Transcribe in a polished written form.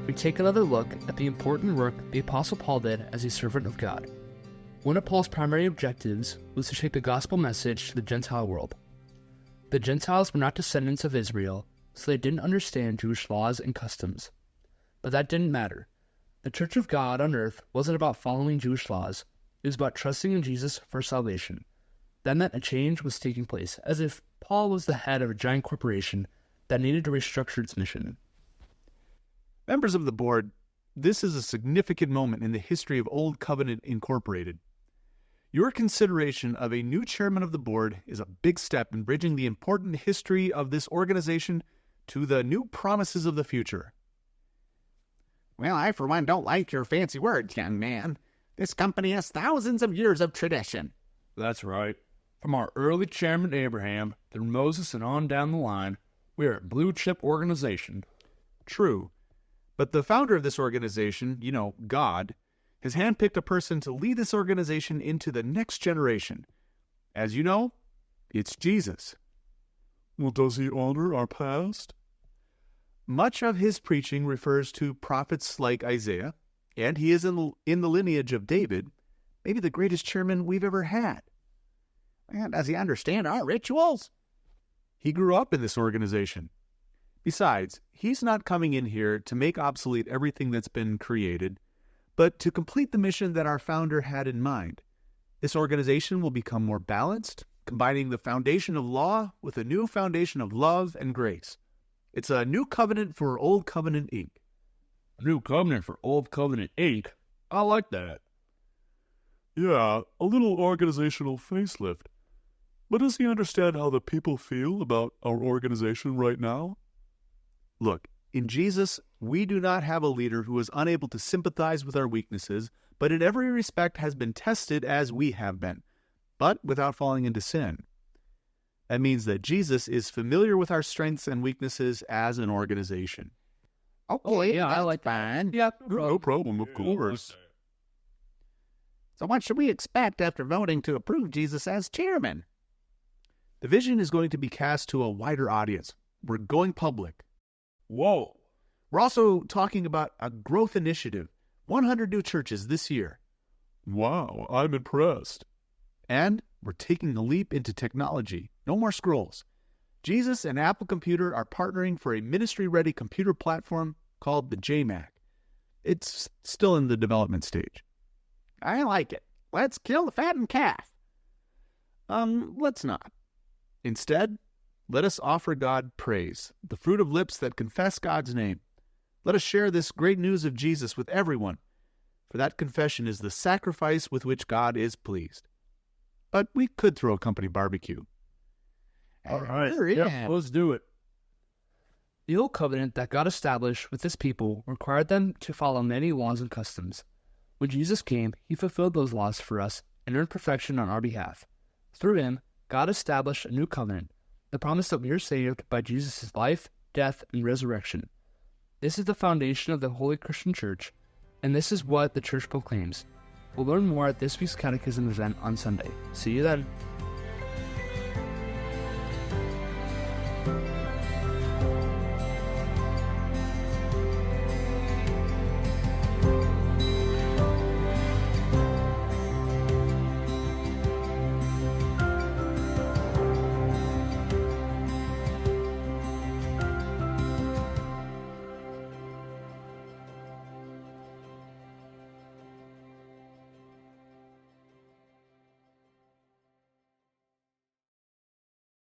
We take another look at the important work the Apostle Paul did as a servant of God. One of Paul's primary objectives was to take the gospel message to the Gentile world. The Gentiles were not descendants of Israel, so they didn't understand Jewish laws and customs. But that didn't matter. The Church of God on earth wasn't about following Jewish laws. It was about trusting in Jesus for salvation. That meant a change was taking place, as if Paul was the head of a giant corporation that needed to restructure its mission. Members of the board, this is a significant moment in the history of Old Covenant Incorporated. Your consideration of a new chairman of the board is a big step in bridging the important history of this organization to the new promises of the future. Well, I for one don't like your fancy words, young man. This company has thousands of years of tradition. That's right. From our early chairman Abraham through Moses and on down the line, we are a blue-chip organization. True. But the founder of this organization, God, has handpicked a person to lead this organization into the next generation. As you know, it's Jesus. Well, does he honor our past? Much of his preaching refers to prophets like Isaiah, and he is in the lineage of David, maybe the greatest chairman we've ever had. And does he understand our rituals? He grew up in this organization. Besides, he's not coming in here to make obsolete everything that's been created, but to complete the mission that our founder had in mind. This organization will become more balanced, combining the foundation of law with a new foundation of love and grace. It's a new covenant for Old Covenant Inc. A new covenant for Old Covenant Inc.? I like that. Yeah, a little organizational facelift. But does he understand how the people feel about our organization right now? Look, in Jesus, we do not have a leader who is unable to sympathize with our weaknesses, but in every respect has been tested as we have been, but without falling into sin. That means that Jesus is familiar with our strengths and weaknesses as an organization. Okay, yeah, I that's like fine. Yeah, No problem, of course. So what should we expect after voting to approve Jesus as chairman? The vision is going to be cast to a wider audience. We're going public. Whoa. We're also talking about a growth initiative, 100 new churches this year. Wow, I'm impressed. And we're taking a leap into technology. No more scrolls. Jesus and Apple Computer are partnering for a ministry-ready computer platform called the JMac. It's still in the development stage. I like it. Let's kill the fattened calf. Let's not. Instead, let us offer God praise, the fruit of lips that confess God's name. Let us share this great news of Jesus with everyone, for that confession is the sacrifice with which God is pleased. But we could throw a company barbecue. All right. Sure, yeah. Let's do it. The old covenant that God established with his people required them to follow many laws and customs. When Jesus came, he fulfilled those laws for us and earned perfection on our behalf. Through him, God established a new covenant, the promise that we are saved by Jesus' life, death, and resurrection. This is the foundation of the Holy Christian Church, and this is what the Church proclaims. We'll learn more at this week's Catechism event on Sunday. See you then.